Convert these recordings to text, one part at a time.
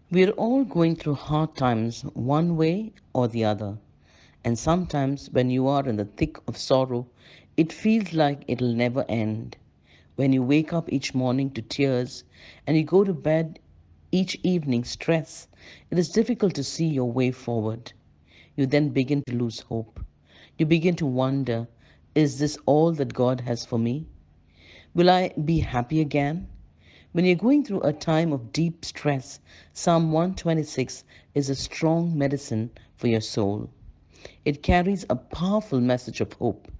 We're all going through hard times one way or the other. And sometimes when you are in the thick of sorrow, it feels like it'll never end. When you wake up each morning to tears and you go to bed each evening stress, it is difficult to see your way forward. You then begin to lose hope. You begin to wonder, is this all that God has for me? Will I be happy again? When you're going through a time of deep stress, Psalm 126 is a strong medicine for your soul. It carries a powerful message of hope.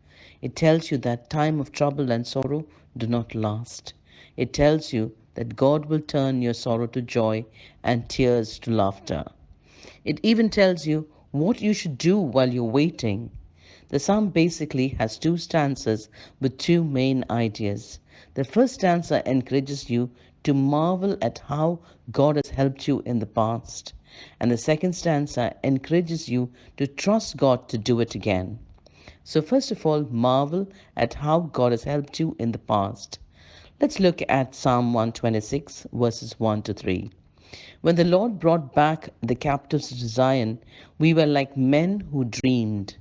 It tells you that time of trouble and sorrow do not last. It tells you that God will turn your sorrow to joy and tears to laughter. It even tells you what you should do while you're waiting. The psalm basically has two stanzas with two main ideas. The first stanza encourages you to marvel at how God has helped you in the past, and the second stanza encourages you to trust God to do it again. So, first of all, marvel at how God has helped you in the past. Let's look at Psalm 126, verses 1 to 3. When the Lord brought back the captives to Zion, we were like men who dreamed.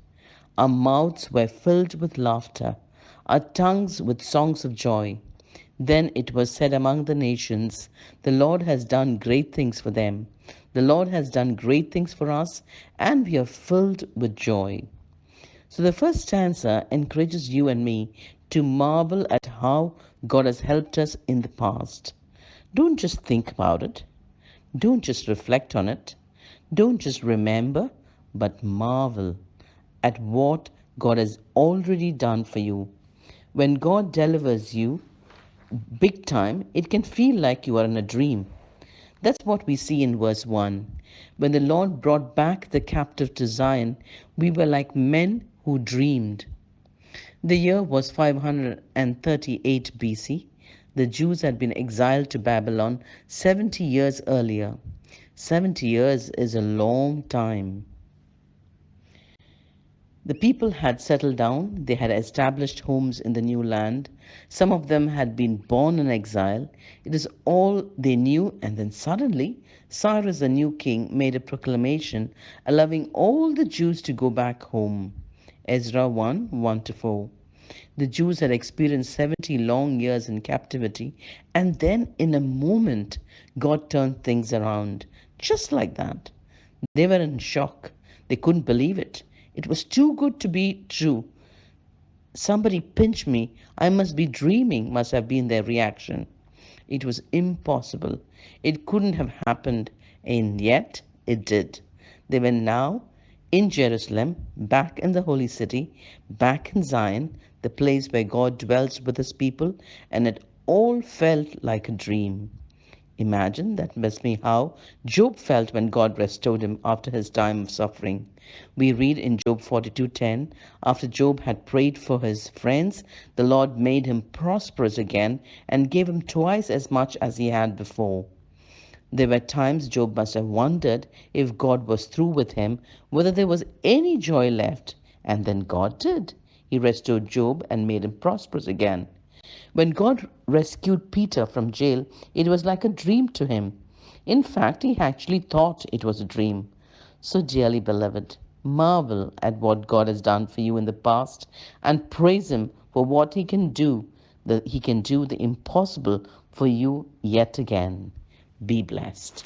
Our mouths were filled with laughter, our tongues with songs of joy. Then it was said among the nations, the Lord has done great things for them. The Lord has done great things for us, and we are filled with joy. So the first stanza encourages you and me to marvel at how God has helped us in the past. Don't just think about it. Don't just reflect on it. Don't just remember, but marvel at what God has already done for you. When God delivers you big time, it can feel like you are in a dream. That's what we see in verse 1. When the Lord brought back the captive to Zion, we were like men who dreamed. The year was 538 BC. The Jews had been exiled to Babylon 70 years earlier. 70 years is a long time. The people had settled down, they had established homes in the new land. Some of them had been born in exile. It is all they knew, and then suddenly, Cyrus, the new king, made a proclamation allowing all the Jews to go back home. Ezra 1 1 to 4. The Jews had experienced 70 long years in captivity, and then in a moment, God turned things around. Just like that. They were in shock. They couldn't believe it. It was too good to be true. Somebody pinch me. I must be dreaming, must have been their reaction. It was impossible. It couldn't have happened, and yet it did. They were now in Jerusalem, back in the holy city, back in Zion, the place where God dwells with his people, and it all felt like a dream. Imagine that must be how Job felt when God restored him after his time of suffering. We read in Job 42:10, after Job had prayed for his friends, the Lord made him prosperous again and gave him twice as much as he had before. There were times Job must have wondered if God was through with him, whether there was any joy left. And then God did. He restored Job and made him prosperous again. When God rescued Peter from jail, it was like a dream to him. In fact, he actually thought it was a dream. So, dearly beloved, marvel at what God has done for you in the past and praise Him for what He can do, that He can do the impossible for you yet again. Be blessed.